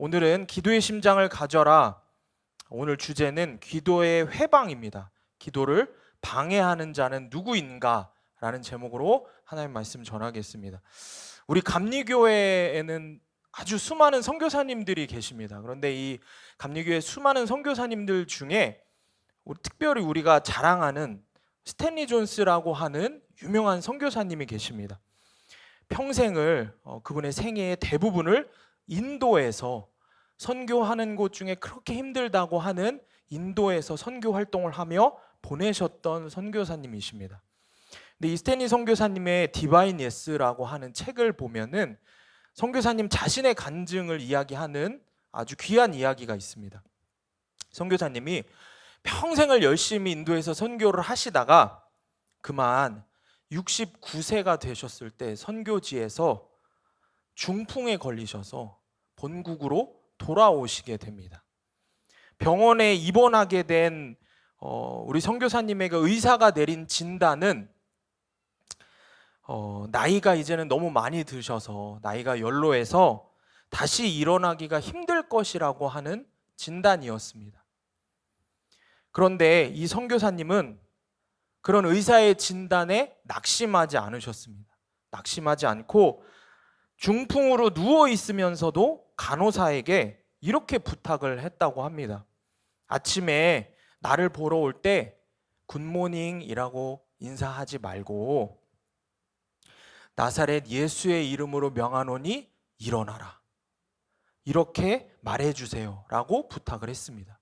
오늘은 기도의 심장을 가져라. 오늘 주제는 기도의 회방입니다. 기도를 방해하는 자는 누구인가? 라는 제목으로 하나님 말씀 전하겠습니다. 우리 감리교회에는 아주 수많은 선교사님들이 계십니다. 그런데 이 감리교회 수많은 선교사님들 중에 특별히 우리가 자랑하는 스탠리 존스라고 하는 유명한 선교사님이 계십니다. 평생을 그분의 생애의 대부분을 인도에서 선교하는 곳 중에 그렇게 힘들다고 하는 인도에서 선교 활동을 하며 보내셨던 선교사님이십니다. 근데 이 스탠리 선교사님의 디바인 예스라고 하는 책을 보면은 선교사님 자신의 간증을 이야기하는 아주 귀한 이야기가 있습니다. 선교사님이 평생을 열심히 인도에서 선교를 하시다가 그만 69세가 되셨을 때 선교지에서 중풍에 걸리셔서 본국으로 돌아오시게 됩니다. 병원에 입원하게 된 우리 선교사님에게 의사가 내린 진단은 나이가 이제는 너무 많이 드셔서 나이가 연로해서 다시 일어나기가 힘들 것이라고 하는 진단이었습니다. 그런데 이 선교사님은 그런 의사의 진단에 낙심하지 않으셨습니다. 낙심하지 않고 중풍으로 누워 있으면서도 간호사에게 이렇게 부탁을 했다고 합니다. 아침에 나를 보러 올 때 굿모닝이라고 인사하지 말고 나사렛 예수의 이름으로 명하노니 일어나라. 이렇게 말해주세요 라고 부탁을 했습니다.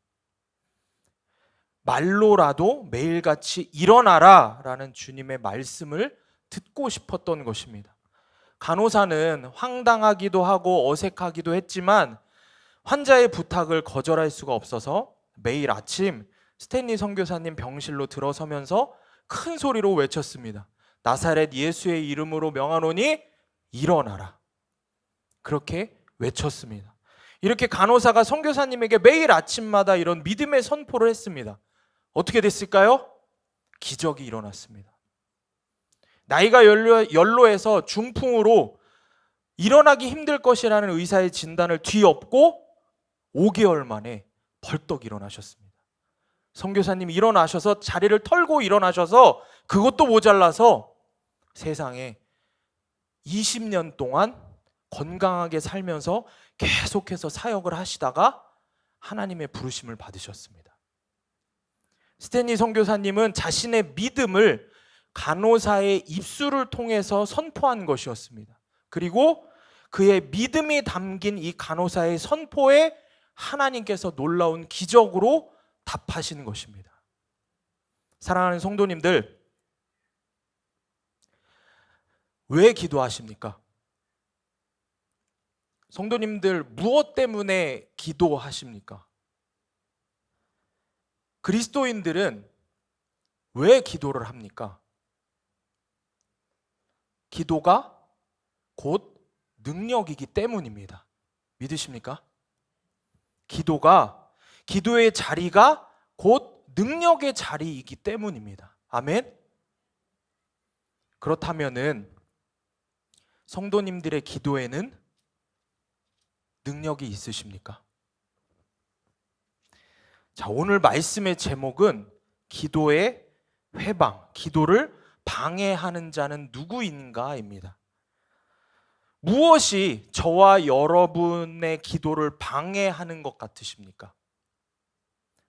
말로라도 매일같이 일어나라 라는 주님의 말씀을 듣고 싶었던 것입니다. 간호사는 황당하기도 하고 어색하기도 했지만 환자의 부탁을 거절할 수가 없어서 매일 아침 스탠리 선교사님 병실로 들어서면서 큰 소리로 외쳤습니다. 나사렛 예수의 이름으로 명하노니 일어나라. 그렇게 외쳤습니다. 이렇게 간호사가 선교사님에게 매일 아침마다 이런 믿음의 선포를 했습니다. 어떻게 됐을까요? 기적이 일어났습니다. 나이가 연로해서 중풍으로 일어나기 힘들 것이라는 의사의 진단을 뒤엎고 5개월 만에 벌떡 일어나셨습니다. 선교사님이 일어나셔서 자리를 털고 일어나셔서 그것도 모자라서 세상에 20년 동안 건강하게 살면서 계속해서 사역을 하시다가 하나님의 부르심을 받으셨습니다. 스탠리 선교사님은 자신의 믿음을 간호사의 입술을 통해서 선포한 것이었습니다. 그리고 그의 믿음이 담긴 이 간호사의 선포에 하나님께서 놀라운 기적으로 답하시는 것입니다. 사랑하는 성도님들, 왜 기도하십니까? 성도님들 무엇 때문에 기도하십니까? 그리스도인들은 왜 기도를 합니까? 기도가 곧 능력이기 때문입니다. 믿으십니까? 기도의 자리가 곧 능력의 자리이기 때문입니다. 아멘? 그렇다면은 성도님들의 기도에는 능력이 있으십니까? 자, 오늘 말씀의 제목은 기도의 회방, 기도를 방해하는 자는 누구인가입니다. 무엇이 저와 여러분의 기도를 방해하는 것 같으십니까?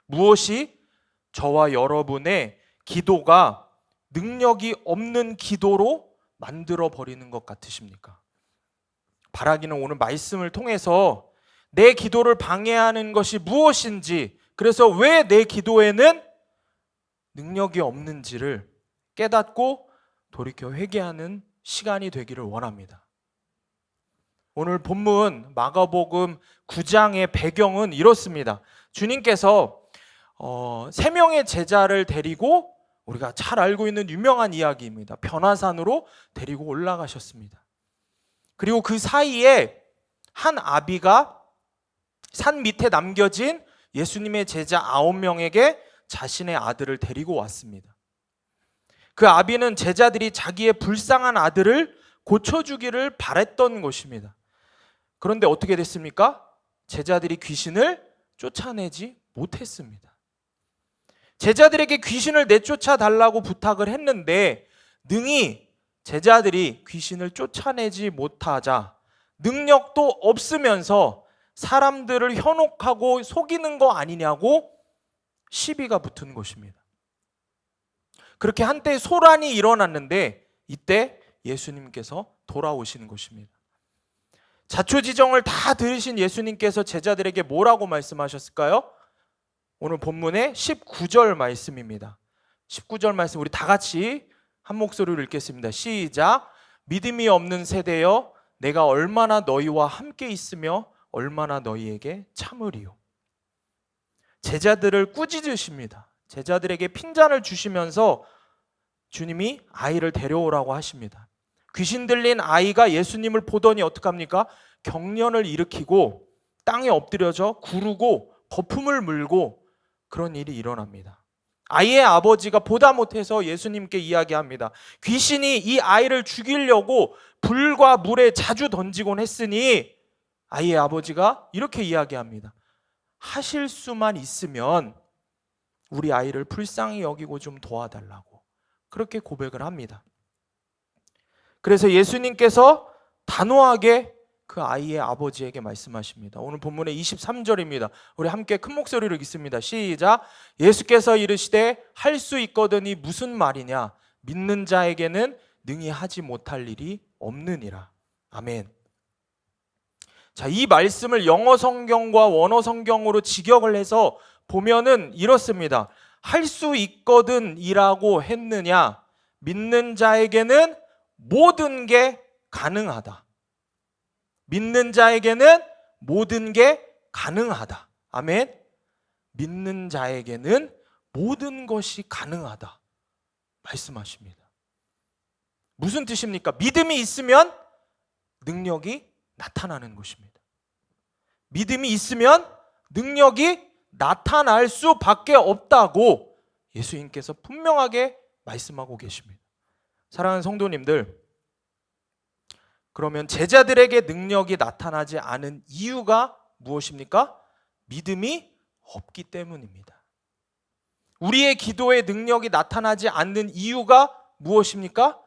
무엇이 저와 여러분의 기도가 능력이 없는 기도로 만들어 버리는 것 같으십니까? 바라기는 오늘 말씀을 통해서 내 기도를 방해하는 것이 무엇인지, 그래서 왜 내 기도에는 능력이 없는지를 깨닫고 돌이켜 회개하는 시간이 되기를 원합니다. 오늘 본문 마가복음 9장의 배경은 이렇습니다. 주님께서 3명의 제자를 데리고, 우리가 잘 알고 있는 유명한 이야기입니다. 변화산으로 데리고 올라가셨습니다. 그리고 그 사이에 한 아비가 산 밑에 남겨진 예수님의 제자 9명에게 자신의 아들을 데리고 왔습니다. 그 아비는 제자들이 자기의 불쌍한 아들을 고쳐주기를 바랬던 것입니다. 그런데 어떻게 됐습니까? 제자들이 귀신을 쫓아내지 못했습니다. 제자들에게 귀신을 내쫓아 달라고 부탁을 했는데 능히 제자들이 귀신을 쫓아내지 못하자 능력도 없으면서 사람들을 현혹하고 속이는 거 아니냐고 시비가 붙은 것입니다. 그렇게 한때 소란이 일어났는데 이때 예수님께서 돌아오시는 것입니다. 자초지정을 다 들으신 예수님께서 제자들에게 뭐라고 말씀하셨을까요? 오늘 본문의 19절 말씀입니다. 19절 말씀 우리 다 같이 한 목소리로 읽겠습니다. 시작. 믿음이 없는 세대여 내가 얼마나 너희와 함께 있으며 얼마나 너희에게 참으리요. 제자들을 꾸짖으십니다. 제자들에게 핀잔을 주시면서 주님이 아이를 데려오라고 하십니다. 귀신 들린 아이가 예수님을 보더니 어떡합니까? 경련을 일으키고 땅에 엎드려져 구르고 거품을 물고 그런 일이 일어납니다. 아이의 아버지가 보다 못해서 예수님께 이야기합니다. 귀신이 이 아이를 죽이려고 불과 물에 자주 던지곤 했으니 아이의 아버지가 이렇게 이야기합니다. 하실 수만 있으면 우리 아이를 불쌍히 여기고 좀 도와달라고 그렇게 고백을 합니다. 그래서 예수님께서 단호하게 그 아이의 아버지에게 말씀하십니다. 오늘 본문의 23절입니다. 우리 함께 큰 목소리로 읽습니다. 시작. 예수께서 이르시되 할 수 있거든이 무슨 말이냐? 믿는 자에게는 능히 하지 못할 일이 없느니라. 아멘. 자, 이 말씀을 영어 성경과 원어 성경으로 직역을 해서 보면은 이렇습니다. 할 수 있거든이라고 했느냐? 믿는 자에게는 모든 게 가능하다. 믿는 자에게는 모든 게 가능하다. 아멘. 믿는 자에게는 모든 것이 가능하다 말씀하십니다. 무슨 뜻입니까? 믿음이 있으면 능력이 나타나는 것입니다. 믿음이 있으면 능력이 나타날 수밖에 없다고 예수님께서 분명하게 말씀하고 계십니다. 사랑하는 성도님들, 그러면 제자들에게 능력이 나타나지 않은 이유가 무엇입니까? 믿음이 없기 때문입니다. 우리의 기도에 능력이 나타나지 않는 이유가 무엇입니까?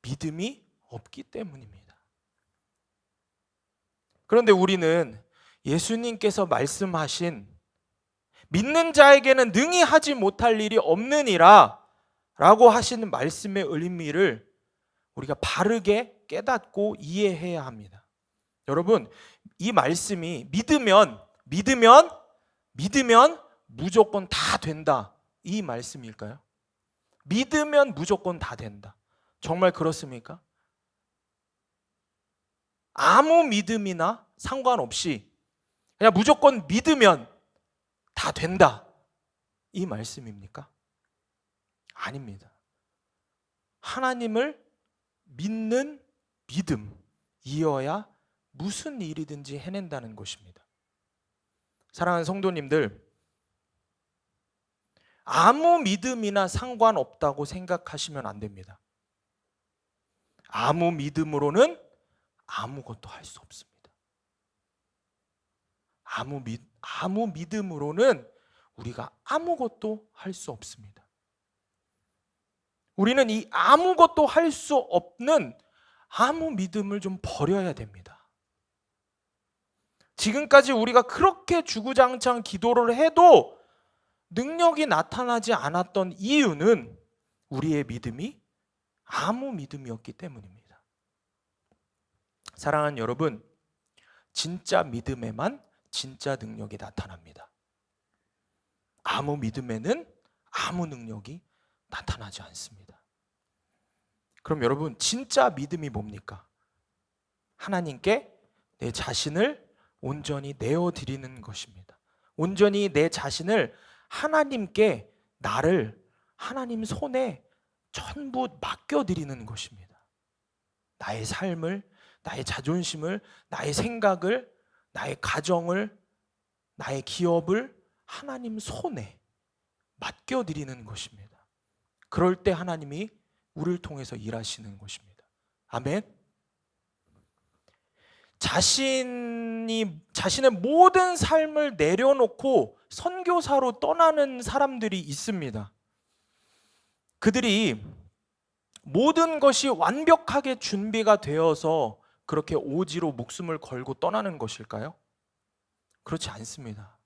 믿음이 없기 때문입니다. 그런데 우리는 예수님께서 말씀하신 믿는 자에게는 능히 하지 못할 일이 없느니라 라고 하시는 말씀의 의미를 우리가 바르게 깨닫고 이해해야 합니다. 여러분, 이 말씀이 믿으면 무조건 다 된다 이 말씀일까요? 믿으면 무조건 다 된다. 정말 그렇습니까? 아무 믿음이나 상관없이 그냥 무조건 믿으면 다 된다 이 말씀입니까? 아닙니다. 하나님을 믿는 믿음이어야 무슨 일이든지 해낸다는 것입니다. 사랑하는 성도님들, 아무 믿음이나 상관없다고 생각하시면 안 됩니다. 아무 믿음으로는 아무것도 할 수 없습니다. 아무 믿음으로는 우리가 아무것도 할 수 없습니다. 우리는 이 아무것도 할 수 없는 아무 믿음을 좀 버려야 됩니다. 지금까지 우리가 그렇게 주구장창 기도를 해도 능력이 나타나지 않았던 이유는 우리의 믿음이 아무 믿음이었기 때문입니다. 사랑하는 여러분, 진짜 믿음에만 진짜 능력이 나타납니다. 아무 믿음에는 아무 능력이 나타나지 않습니다. 그럼 여러분, 진짜 믿음이 뭡니까? 하나님께 내 자신을 온전히 내어드리는 것입니다. 온전히 내 자신을 하나님께, 나를 하나님 손에 전부 맡겨드리는 것입니다. 나의 삶을, 나의 자존심을, 나의 생각을, 나의 가정을, 나의 기업을 하나님 손에 맡겨드리는 것입니다. 그럴 때 하나님이 우리를 통해서 일하시는 것입니다. 아멘. 자신의 모든 삶을 내려놓고 선교사로 떠나는 사람들이 있습니다. 그들이 모든 것이 완벽하게 준비가 되어서 그렇게 오지로 목숨을 걸고 떠나는 것일까요? 그렇지 않습니다.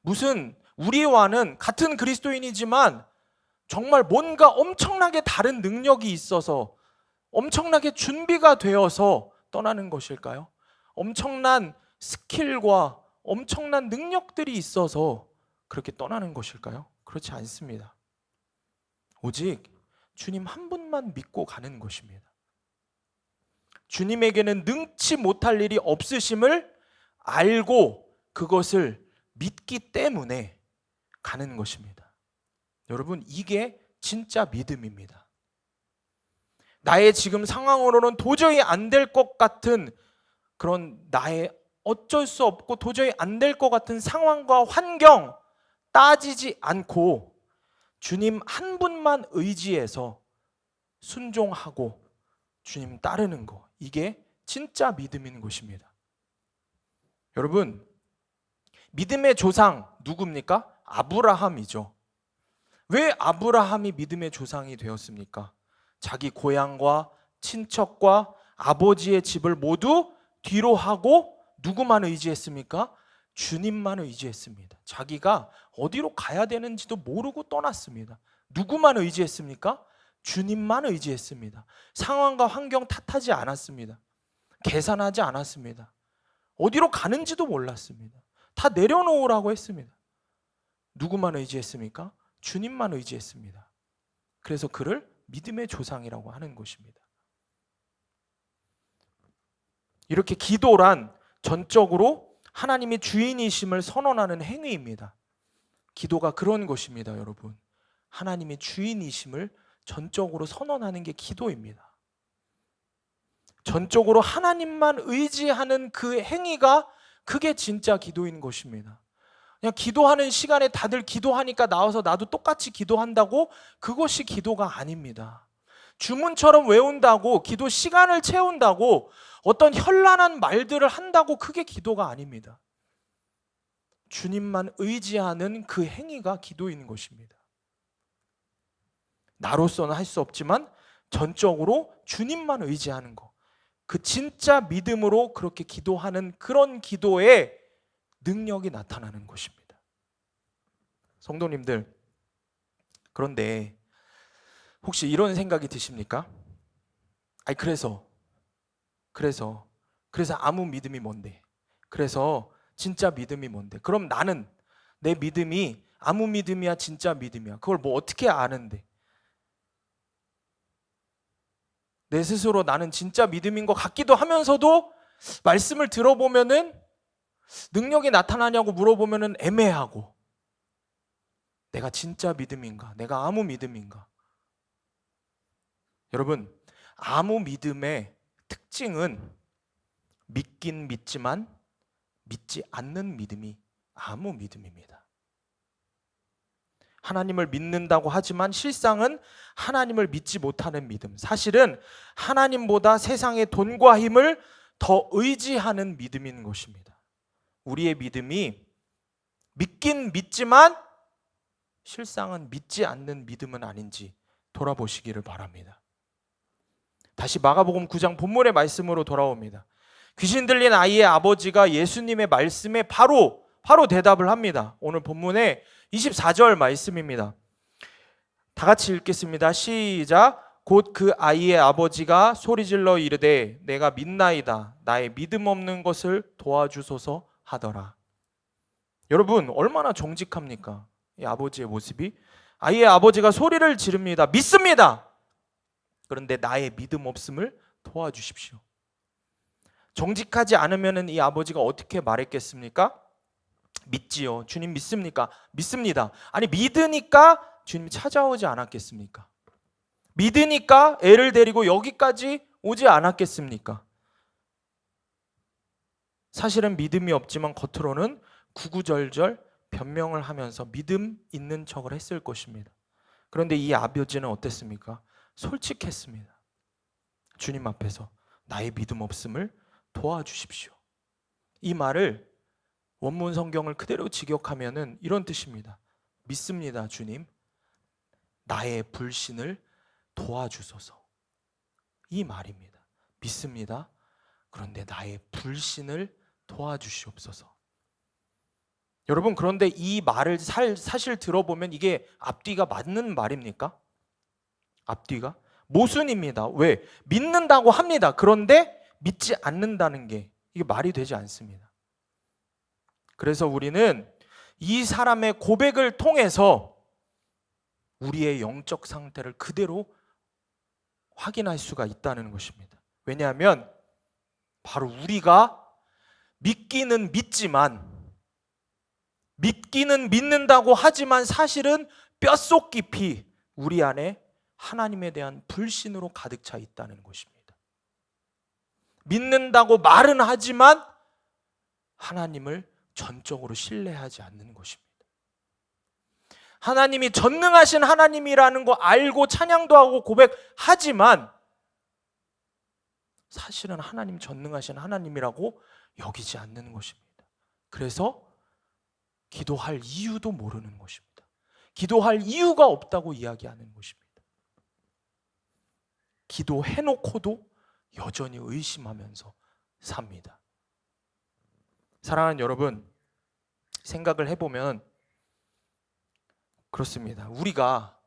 무슨 우리와는 같은 그리스도인이지만 정말 뭔가 엄청나게 다른 능력이 있어서 엄청나게 준비가 되어서 떠나는 것일까요? 엄청난 스킬과 엄청난 능력들이 있어서 그렇게 떠나는 것일까요? 그렇지 않습니다. 오직 주님 한 분만 믿고 가는 것입니다. 주님에게는 능치 못할 일이 없으심을 알고 그것을 믿기 때문에 가는 것입니다. 여러분, 이게 진짜 믿음입니다. 나의 지금 상황으로는 도저히 안 될 것 같은 그런 나의 어쩔 수 없고 도저히 안 될 것 같은 상황과 환경 따지지 않고 주님 한 분만 의지해서 순종하고 주님 따르는 거, 이게 진짜 믿음인 것입니다. 여러분, 믿음의 조상 누굽니까? 아브라함이죠. 왜 아브라함이 믿음의 조상이 되었습니까? 자기 고향과 친척과 아버지의 집을 모두 뒤로 하고 누구만 의지했습니까? 주님만 의지했습니다. 자기가 어디로 가야 되는지도 모르고 떠났습니다. 누구만 의지했습니까? 주님만 의지했습니다. 상황과 환경 탓하지 않았습니다. 계산하지 않았습니다. 어디로 가는지도 몰랐습니다. 다 내려놓으라고 했습니다. 누구만 의지했습니까? 주님만 의지했습니다. 그래서 그를 믿음의 조상이라고 하는 것입니다. 이렇게 기도란 전적으로 하나님이 주인이심을 선언하는 행위입니다. 기도가 그런 것입니다, 여러분. 하나님이 주인이심을 전적으로 선언하는 게 기도입니다. 전적으로 하나님만 의지하는 그 행위가 그게 진짜 기도인 것입니다. 그냥 기도하는 시간에 다들 기도하니까 나와서 나도 똑같이 기도한다고, 그것이 기도가 아닙니다. 주문처럼 외운다고, 기도 시간을 채운다고, 어떤 현란한 말들을 한다고 그게 기도가 아닙니다. 주님만 의지하는 그 행위가 기도인 것입니다. 나로서는 할 수 없지만 전적으로 주님만 의지하는 것, 그 진짜 믿음으로 그렇게 기도하는 그런 기도에 능력이 나타나는 것입니다. 성도님들, 그런데 혹시 이런 생각이 드십니까? 아니 그래서 아무 믿음이 뭔데? 그래서 진짜 믿음이 뭔데? 그럼 나는 내 믿음이 아무 믿음이야 진짜 믿음이야, 그걸 뭐 어떻게 아는데? 내 스스로 나는 진짜 믿음인 것 같기도 하면서도 말씀을 들어보면은 능력이 나타나냐고 물어보면은 애매하고, 내가 진짜 믿음인가? 내가 아무 믿음인가? 여러분, 아무 믿음의 특징은 믿긴 믿지만 믿지 않는 믿음이 아무 믿음입니다. 하나님을 믿는다고 하지만 실상은 하나님을 믿지 못하는 믿음, 사실은 하나님보다 세상의 돈과 힘을 더 의지하는 믿음인 것입니다. 우리의 믿음이 믿긴 믿지만 실상은 믿지 않는 믿음은 아닌지 돌아보시기를 바랍니다. 다시 마가복음 9장 본문의 말씀으로 돌아옵니다. 귀신 들린 아이의 아버지가 예수님의 말씀에 바로 대답을 합니다. 오늘 본문의 24절 말씀입니다. 다 같이 읽겠습니다. 시작. 곧 그 아이의 아버지가 소리질러 이르되 내가 믿나이다, 나의 믿음 없는 것을 도와주소서 하더라. 여러분, 얼마나 정직합니까? 이 아버지의 모습이. 아이의 아버지가 소리를 지릅니다. 믿습니다. 그런데 나의 믿음 없음을 도와주십시오. 정직하지 않으면 이 아버지가 어떻게 말했겠습니까? 믿지요. 주님 믿습니까? 믿습니다. 아니 믿으니까 주님이 찾아오지 않았겠습니까? 믿으니까 애를 데리고 여기까지 오지 않았겠습니까? 사실은 믿음이 없지만 겉으로는 구구절절 변명을 하면서 믿음 있는 척을 했을 것입니다. 그런데 이 아버지는 어땠습니까? 솔직했습니다. 주님 앞에서 나의 믿음 없음을 도와주십시오. 이 말을 원문 성경을 그대로 직역하면은 이런 뜻입니다. 믿습니다, 주님. 나의 불신을 도와주소서. 이 말입니다. 믿습니다. 그런데 나의 불신을 도와주시옵소서. 여러분, 그런데 이 말을 사실 들어보면 이게 앞뒤가 맞는 말입니까? 앞뒤가 모순입니다. 왜? 믿는다고 합니다. 그런데 믿지 않는다는 게 이게 말이 되지 않습니다. 그래서 우리는 이 사람의 고백을 통해서 우리의 영적 상태를 그대로 확인할 수가 있다는 것입니다. 왜냐하면 바로 우리가 믿기는 믿지만, 믿기는 믿는다고 하지만 사실은 뼛속 깊이 우리 안에 하나님에 대한 불신으로 가득 차 있다는 것입니다. 믿는다고 말은 하지만 하나님을 전적으로 신뢰하지 않는 것입니다. 하나님이 전능하신 하나님이라는 거 알고 찬양도 하고 고백하지만 사실은 하나님 전능하신 하나님이라고 여기지 않는 것입니다. 그래서 기도할 이유도 모르는 것입니다. 기도할 이유가 없다고 이야기하는 것입니다. 기도해놓고도 여전히 의심하면서 삽니다. 사랑하는 여러분, 생각을 해보면 그렇습니다. 우리가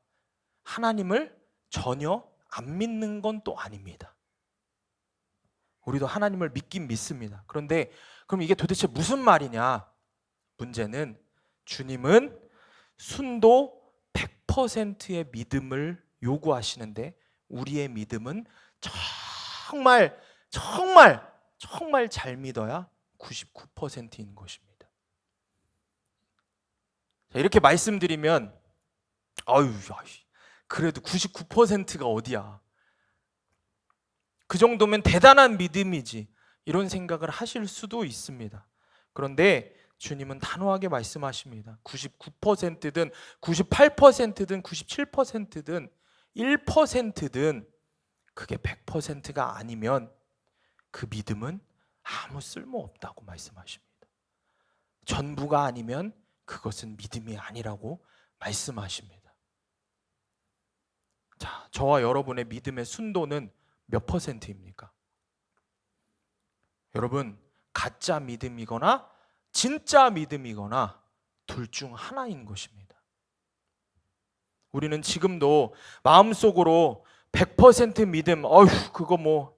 하나님을 전혀 안 믿는 건 또 아닙니다. 우리도 하나님을 믿긴 믿습니다. 그런데 그럼 이게 도대체 무슨 말이냐? 문제는 주님은 순도 100%의 믿음을 요구하시는데 우리의 믿음은 정말 잘 믿어야 99%인 것입니다. 자, 이렇게 말씀드리면 그래도 99%가 어디야? 그 정도면 대단한 믿음이지, 이런 생각을 하실 수도 있습니다. 그런데 주님은 단호하게 말씀하십니다. 99%든 98%든 97%든 1%든 그게 100%가 아니면 그 믿음은 아무 쓸모없다고 말씀하십니다. 전부가 아니면 그것은 믿음이 아니라고 말씀하십니다. 자, 저와 여러분의 믿음의 순도는 몇 %입니까? 여러분, 가짜 믿음이거나 진짜 믿음이거나 둘 중 하나인 것입니다. 우리는 지금도 마음속으로 100% 믿음, 그거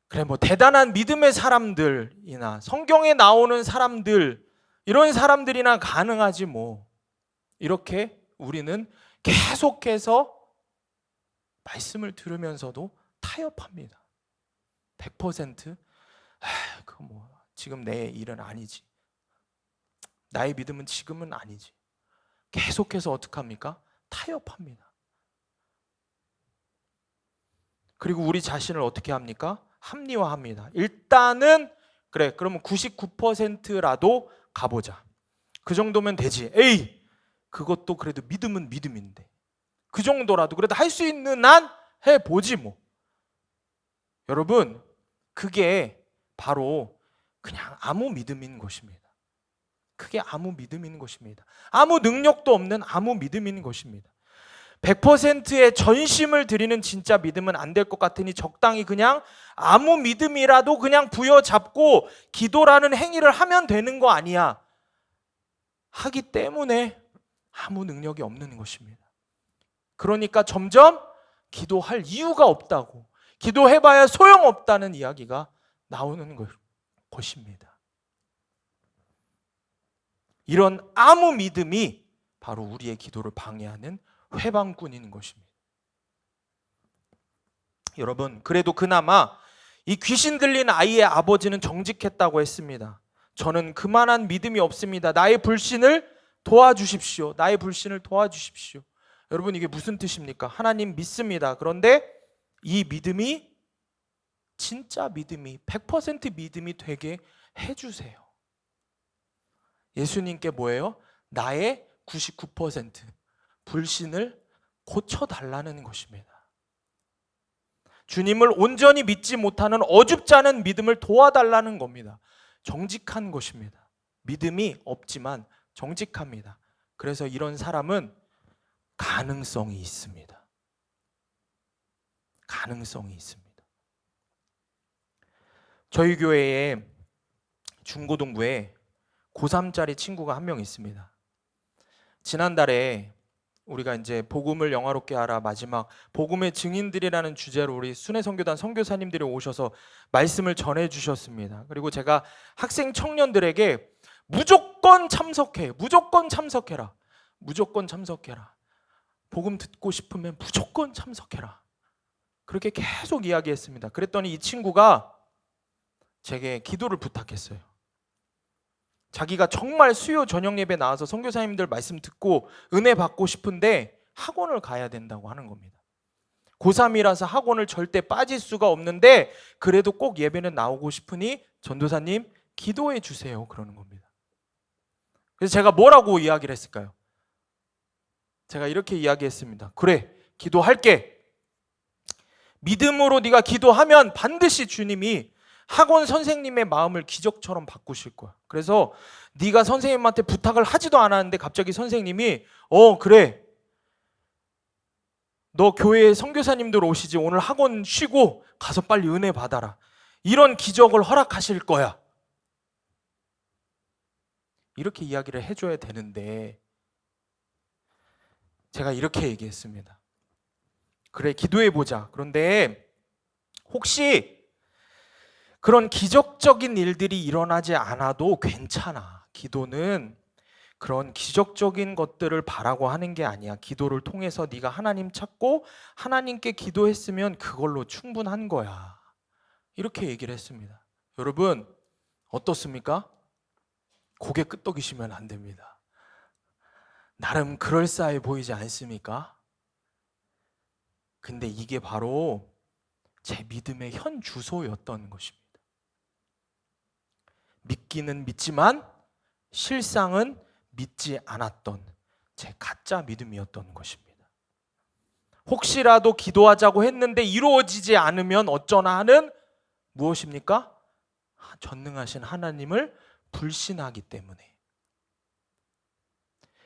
그래 대단한 믿음의 사람들이나 성경에 나오는 사람들, 이런 사람들이나 가능하지 이렇게 우리는 계속해서 말씀을 들으면서도 타협합니다. 100% 그거 지금 내 일은 아니지, 나의 믿음은 지금은 아니지. 계속해서 어떻게 합니까? 타협합니다. 그리고 우리 자신을 어떻게 합니까? 합리화합니다. 일단은 그래, 그러면 99%라도 가보자. 그 정도면 되지. 그것도 그래도 믿음은 믿음인데 그 정도라도 그래도 할 수 있는 한 해보지 여러분, 그게 바로 그냥 아무 믿음인 것입니다. 그게 아무 믿음인 것입니다. 아무 능력도 없는 아무 믿음인 것입니다. 100%의 전심을 드리는 진짜 믿음은 안 될 것 같으니 적당히 그냥 아무 믿음이라도 그냥 부여잡고 기도라는 행위를 하면 되는 거 아니야 하기 때문에 아무 능력이 없는 것입니다. 그러니까 점점 기도할 이유가 없다고, 기도해봐야 소용없다는 이야기가 나오는 것입니다. 이런 아무 믿음이 바로 우리의 기도를 방해하는 회방꾼인 것입니다. 여러분, 그래도 그나마 이 귀신 들린 아이의 아버지는 정직했다고 했습니다. 저는 그만한 믿음이 없습니다. 나의 불신을 도와주십시오. 나의 불신을 도와주십시오. 여러분, 이게 무슨 뜻입니까? 하나님 믿습니다. 그런데 이 믿음이 진짜 믿음이 100% 믿음이 되게 해주세요. 예수님께 뭐예요? 나의 99% 불신을 고쳐달라는 것입니다. 주님을 온전히 믿지 못하는 어줍지 않은 믿음을 도와달라는 겁니다. 정직한 것입니다. 믿음이 없지만 정직합니다. 그래서 이런 사람은 가능성이 있습니다. 가능성이 있습니다. 저희 교회에 중고등부에 고3짜리 친구가 한 명 있습니다. 지난달에 우리가 이제 복음을 영화롭게 하라 마지막 복음의 증인들이라는 주제로 우리 순회선교단 선교사님들이 오셔서 말씀을 전해 주셨습니다. 그리고 제가 학생 청년들에게 무조건 참석해, 무조건 참석해라, 무조건 참석해라, 복음 듣고 싶으면 무조건 참석해라, 그렇게 계속 이야기했습니다. 그랬더니 이 친구가 제게 기도를 부탁했어요. 자기가 정말 수요 저녁 예배 나와서 선교사님들 말씀 듣고 은혜 받고 싶은데 학원을 가야 된다고 하는 겁니다. 고3이라서 학원을 절대 빠질 수가 없는데 그래도 꼭 예배는 나오고 싶으니 전도사님 기도해 주세요, 그러는 겁니다. 그래서 제가 뭐라고 이야기를 했을까요? 제가 이렇게 이야기했습니다. 그래, 기도할게. 믿음으로 네가 기도하면 반드시 주님이 학원 선생님의 마음을 기적처럼 바꾸실 거야. 그래서 네가 선생님한테 부탁을 하지도 않았는데 갑자기 선생님이 그래, 너 교회에 선교사님들 오시지, 오늘 학원 쉬고 가서 빨리 은혜 받아라, 이런 기적을 허락하실 거야. 이렇게 이야기를 해줘야 되는데 제가 이렇게 얘기했습니다. 그래, 기도해보자. 그런데 혹시 그런 기적적인 일들이 일어나지 않아도 괜찮아. 기도는 그런 기적적인 것들을 바라고 하는 게 아니야. 기도를 통해서 네가 하나님 찾고 하나님께 기도했으면 그걸로 충분한 거야. 이렇게 얘기를 했습니다. 여러분 어떻습니까? 고개 끄덕이시면 안 됩니다. 나름 그럴싸해 보이지 않습니까? 근데 이게 바로 제 믿음의 현 주소였던 것입니다. 믿기는 믿지만 실상은 믿지 않았던 제 가짜 믿음이었던 것입니다. 혹시라도 기도하자고 했는데 이루어지지 않으면 어쩌나 하는 무엇입니까? 전능하신 하나님을 불신하기 때문에,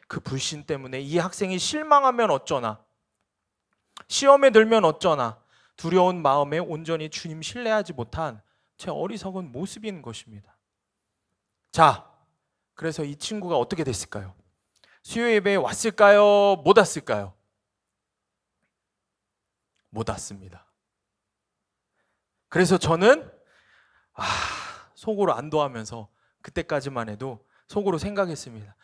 그 불신 때문에 이 학생이 실망하면 어쩌나, 시험에 들면 어쩌나 두려운 마음에 온전히 주님 신뢰하지 못한 제 어리석은 모습인 것입니다. 자, 그래서 이 친구가 어떻게 됐을까요? 수요 예배에 왔을까요? 못 왔을까요? 못 왔습니다. 그래서 저는 속으로 안도하면서 그때까지만 해도 속으로 생각했습니다.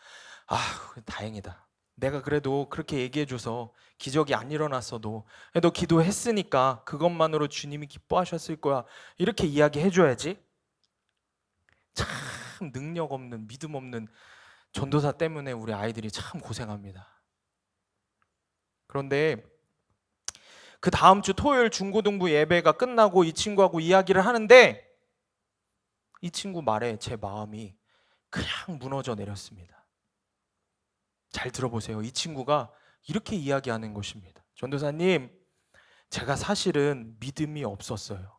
다행이다. 내가 그래도 그렇게 얘기해줘서 기적이 안 일어났어도 너 기도했으니까 그것만으로 주님이 기뻐하셨을 거야, 이렇게 이야기해줘야지. 참 능력 없는, 믿음 없는 전도사 때문에 우리 아이들이 참 고생합니다. 그런데 그 다음 주 토요일 중고등부 예배가 끝나고 이 친구하고 이야기를 하는데 이 친구 말에 제 마음이 그냥 무너져 내렸습니다. 잘 들어보세요. 이 친구가 이렇게 이야기하는 것입니다. 전도사님, 제가 사실은 믿음이 없었어요.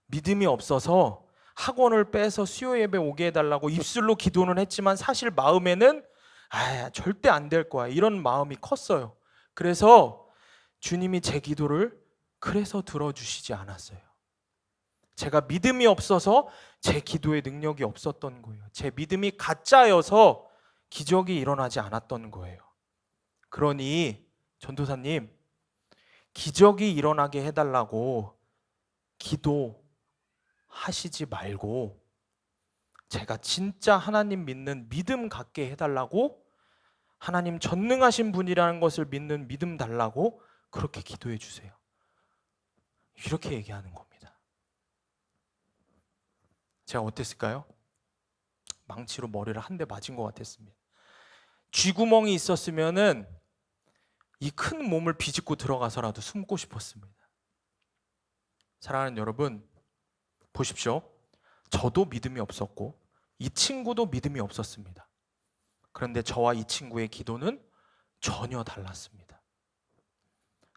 믿음이 없어서 학원을 빼서 수요 예배 오게 해달라고 입술로 기도는 했지만 사실 마음에는 절대 안 될 거야, 이런 마음이 컸어요. 그래서 주님이 제 기도를 그래서 들어주시지 않았어요. 제가 믿음이 없어서 제 기도에 능력이 없었던 거예요. 제 믿음이 가짜여서 기적이 일어나지 않았던 거예요. 그러니 전도사님, 기적이 일어나게 해달라고 기도하시지 말고 제가 진짜 하나님 믿는 믿음 갖게 해달라고, 하나님 전능하신 분이라는 것을 믿는 믿음 달라고 그렇게 기도해 주세요. 이렇게 얘기하는 겁니다. 제가 어땠을까요? 망치로 머리를 한 대 맞은 것 같았습니다. 쥐구멍이 있었으면은 이 큰 몸을 비집고 들어가서라도 숨고 싶었습니다. 사랑하는 여러분, 보십시오. 저도 믿음이 없었고 이 친구도 믿음이 없었습니다. 그런데 저와 이 친구의 기도는 전혀 달랐습니다.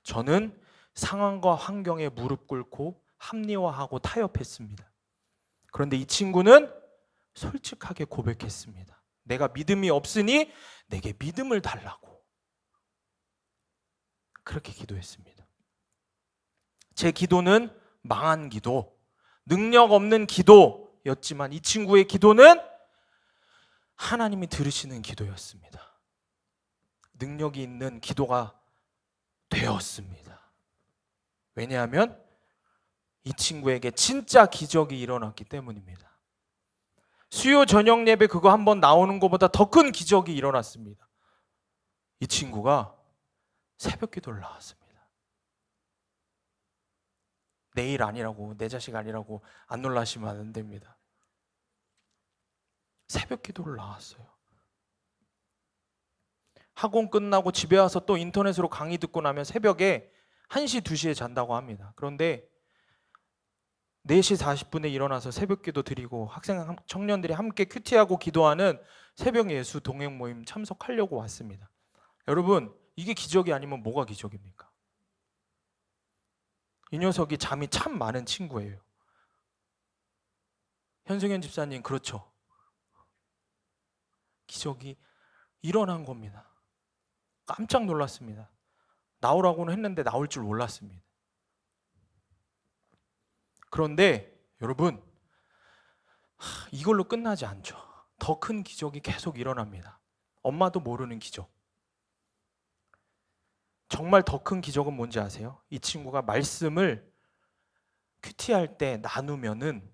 저는 상황과 환경에 무릎 꿇고 합리화하고 타협했습니다. 그런데 이 친구는 솔직하게 고백했습니다. 내가 믿음이 없으니 내게 믿음을 달라고. 그렇게 기도했습니다. 제 기도는 망한 기도, 능력 없는 기도였지만 이 친구의 기도는 하나님이 들으시는 기도였습니다. 능력이 있는 기도가 되었습니다. 왜냐하면 이 친구에게 진짜 기적이 일어났기 때문입니다. 수요 저녁 예배 그거 한번 나오는 것보다 더 큰 기적이 일어났습니다. 이 친구가 새벽 기도를 나왔습니다. 내 일 아니라고, 내 자식 아니라고 안 놀라시면 안 됩니다. 새벽 기도를 나왔어요. 학원 끝나고 집에 와서 또 인터넷으로 강의 듣고 나면 새벽에 1시, 2시에 잔다고 합니다. 그런데 4시 40분에 일어나서 새벽 기도 드리고 학생 청년들이 함께 큐티하고 기도하는 새벽 예수 동행 모임 참석하려고 왔습니다. 여러분, 이게 기적이 아니면 뭐가 기적입니까? 이 녀석이 잠이 참 많은 친구예요. 현승현 집사님, 그렇죠? 기적이 일어난 겁니다. 깜짝 놀랐습니다. 나오라고는 했는데 나올 줄 몰랐습니다. 그런데 여러분, 이걸로 끝나지 않죠. 더 큰 기적이 계속 일어납니다. 엄마도 모르는 기적. 정말 더 큰 기적은 뭔지 아세요? 이 친구가 말씀을 큐티할 때 나누면은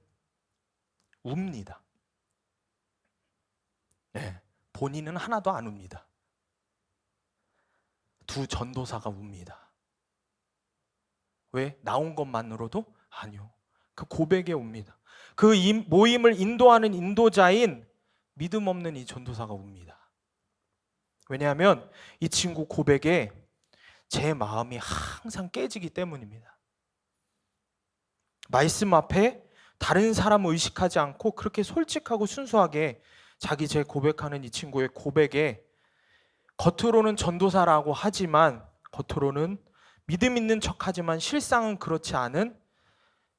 웁니다. 네, 본인은 하나도 안 웁니다. 두 전도사가 웁니다. 왜? 나온 것만으로도? 아니요. 그 고백에 웁니다. 그 모임을 인도하는 인도자인 믿음 없는 이 전도사가 웁니다. 왜냐하면 이 친구 고백에 제 마음이 항상 깨지기 때문입니다. 말씀 앞에 다른 사람을 의식하지 않고 그렇게 솔직하고 순수하게 자기 제 고백하는 이 친구의 고백에 겉으로는 전도사라고 하지만, 겉으로는 믿음 있는 척하지만 실상은 그렇지 않은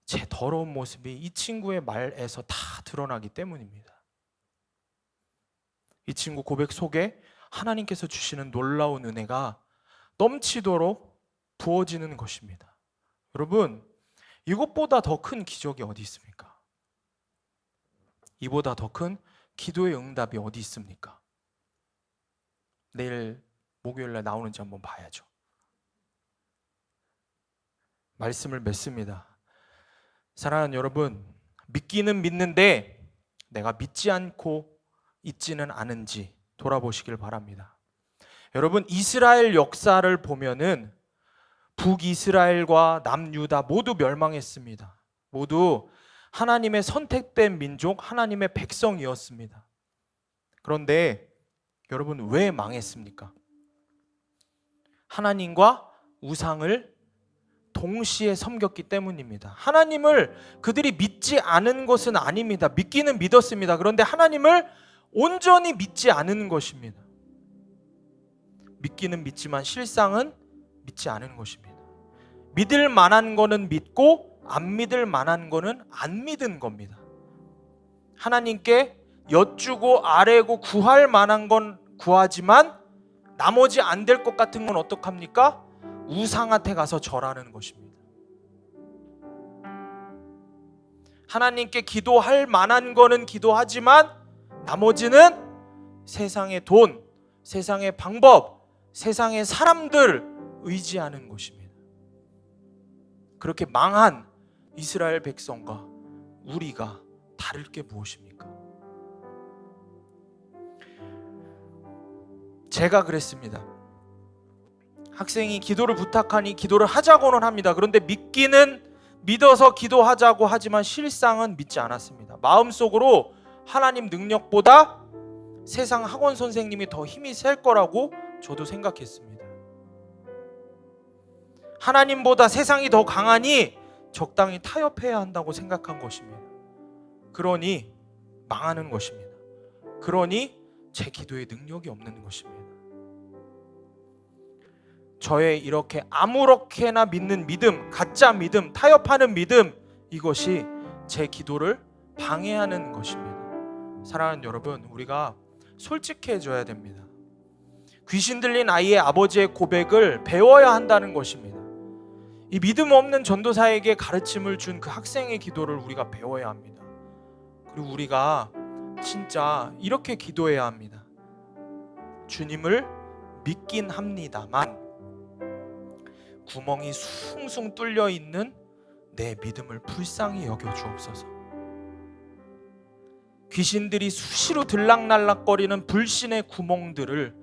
제 더러운 모습이 이 친구의 말에서 다 드러나기 때문입니다. 이 친구 고백 속에 하나님께서 주시는 놀라운 은혜가 넘치도록 부어지는 것입니다. 여러분, 이것보다 더 큰 기적이 어디 있습니까? 이보다 더 큰 기도의 응답이 어디 있습니까? 내일 목요일날 나오는지 한번 봐야죠. 말씀을 맺습니다. 사랑하는 여러분, 믿기는 믿는데 내가 믿지 않고 있지는 않은지 돌아보시길 바랍니다. 여러분, 이스라엘 역사를 보면은 북이스라엘과 남유다 모두 멸망했습니다. 모두 하나님의 선택된 민족, 하나님의 백성이었습니다. 그런데 여러분, 왜 망했습니까? 하나님과 우상을 동시에 섬겼기 때문입니다. 하나님을 그들이 믿지 않은 것은 아닙니다. 믿기는 믿었습니다. 그런데 하나님을 온전히 믿지 않은 것입니다. 믿기는 믿지만 실상은 믿지 않은 것입니다. 믿을 만한 거는 믿고 안 믿을 만한 거는 안 믿은 겁니다. 하나님께 여쭈고 아뢰고 구할 만한 건 구하지만 나머지 안 될 것 같은 건 어떡합니까? 우상한테 가서 절하는 것입니다. 하나님께 기도할 만한 거는 기도하지만 나머지는 세상의 돈, 세상의 방법, 세상의 사람들 의지하는 것입니다. 그렇게 망한 이스라엘 백성과 우리가 다를 게 무엇입니까? 제가 그랬습니다. 학생이 기도를 부탁하니 기도를 하자고는 합니다. 그런데 믿기는 믿어서 기도하자고 하지만 실상은 믿지 않았습니다. 마음속으로 하나님 능력보다 세상 학원 선생님이 더 힘이 셀 거라고 저도 생각했습니다. 하나님보다 세상이 더 강하니 적당히 타협해야 한다고 생각한 것입니다. 그러니 망하는 것입니다. 그러니 제 기도에 능력이 없는 것입니다. 저의 이렇게 아무렇게나 믿는 믿음, 가짜 믿음, 타협하는 믿음, 이것이 제 기도를 방해하는 것입니다. 사랑하는 여러분, 우리가 솔직해져야 됩니다. 귀신 들린 아이의 아버지의 고백을 배워야 한다는 것입니다. 이 믿음 없는 전도사에게 가르침을 준 그 학생의 기도를 우리가 배워야 합니다. 그리고 우리가 진짜 이렇게 기도해야 합니다. 주님을 믿긴 합니다만 구멍이 숭숭 뚫려 있는 내 믿음을 불쌍히 여겨 주옵소서. 귀신들이 수시로 들락날락거리는 불신의 구멍들을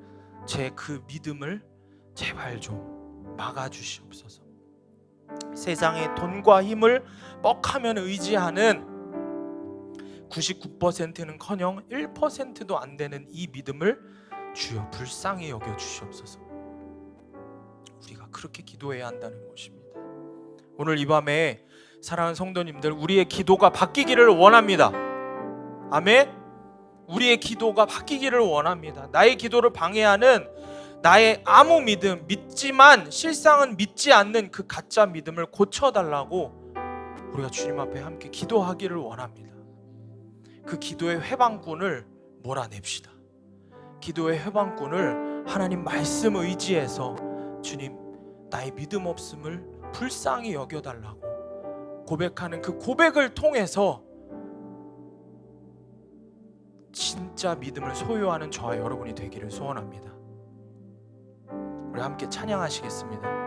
제 그 믿음을 제발 좀 막아주시옵소서. 세상의 돈과 힘을 뻑하면 의지하는 99%는커녕 1%도 안 되는 이 믿음을 주여 불쌍히 여겨 주시옵소서. 우리가 그렇게 기도해야 한다는 것입니다. 오늘 이 밤에 사랑하는 성도님들, 우리의 기도가 바뀌기를 원합니다. 아멘. 우리의 기도가 바뀌기를 원합니다. 나의 기도를 방해하는 나의 아무 믿음, 믿지만 실상은 믿지 않는 그 가짜 믿음을 고쳐달라고 우리가 주님 앞에 함께 기도하기를 원합니다. 그 기도의 회방꾼을 몰아냅시다. 기도의 회방꾼을 하나님 말씀 의지해서 주님, 나의 믿음 없음을 불쌍히 여겨달라고 고백하는 그 고백을 통해서 진짜 믿음을 소유하는 저와 여러분이 되기를 소원합니다. 우리 함께 찬양하시겠습니다.